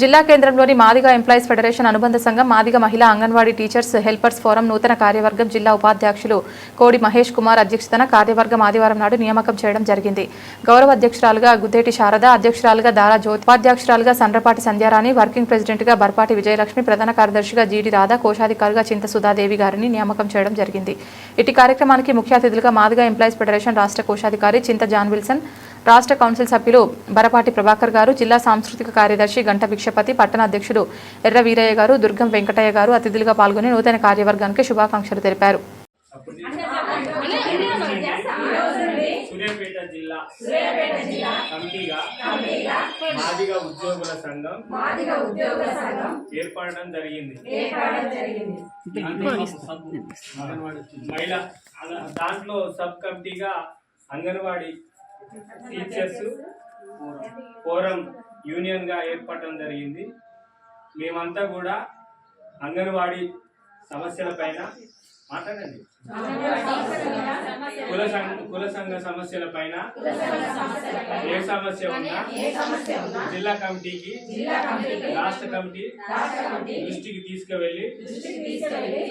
జిల్లా కేంద్రంలోని Madiga employees federation అనుబంధ సంఘం మాదిగ మహిళా అంగన్వాడీ టీచర్స్ హెల్పర్స్ ఫోరం నూతన కార్యవర్గం జిల్లా ఉపాధ్యక్షులు కోడి మహేష్ కుమార్ అధ్యక్షతన కార్యవర్గం ఆదివారం నాడు నియామకం చేయడం జరిగింది. గౌరవ అధ్యక్షురాలుగా గుద్దేటి శారద, అధ్యక్షురాలుగా దారా జ్యోతి, ఉపాధ్యక్షురాలుగా సండ్రపాటి సంధ్యారాణి, వర్కింగ్ ప్రెసిడెంట్గా బర్పాటి విజయలక్ష్మి, ప్రధాన కార్యదర్శిగా జీడి రాధా, కోశాధికారిగా చింత సుధాదేవి గారిని నియామకం చేయడం జరిగింది. ఇటు కార్యక్రమానికి ముఖ్య అతిథులుగా మాదిగ ఎంప్లాయీస్ ఫెడరేషన్ రాష్ట్ర కోశాధికారి చింత జాన్ విల్సన్, రాష్ట్ర కౌన్సిల్ సభ్యులు బరపాటి ప్రభాకర్ గారు, జిల్లా సాంస్కృతిక కార్యదర్శి గంట భిక్షపతి, పట్టణ అధ్యక్షుడు ఎర్ర వీరయ్య గారు, దుర్గం వెంకటయ్య గారు అతిథులుగా పాల్గొని నూతన కార్యవర్గానికి శుభాకాంక్షలు తెలిపారు. సూర్యాపేట జిల్లా కమిటీగా మాదిగ ఉద్యోగుల సంఘం ఏర్పడడం జరిగింది. మహిళా దాంట్లో సబ్ కమిటీగా అంగన్వాడీ టీచర్స్ ఫోరం యూనియన్ గా ఏర్పడడం జరిగింది. మేమంతా కూడా అంగన్వాడీ సమస్యల పైన మాట్లాడండి, కుల సంఘ సమస్యల పైన ఏ సమస్య ఉన్నా జిల్లా కమిటీకి, రాష్ట్ర కమిటీ దృష్టికి తీసుకువెళ్ళి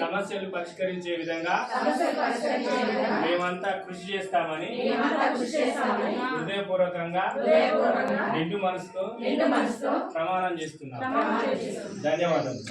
సమస్యలు పరిష్కరించే విధంగా మేమంతా కృషి చేస్తామని హృదయపూర్వకంగా నిండు మనసుతో ప్రమాణం చేస్తున్నాం. ధన్యవాదాలు.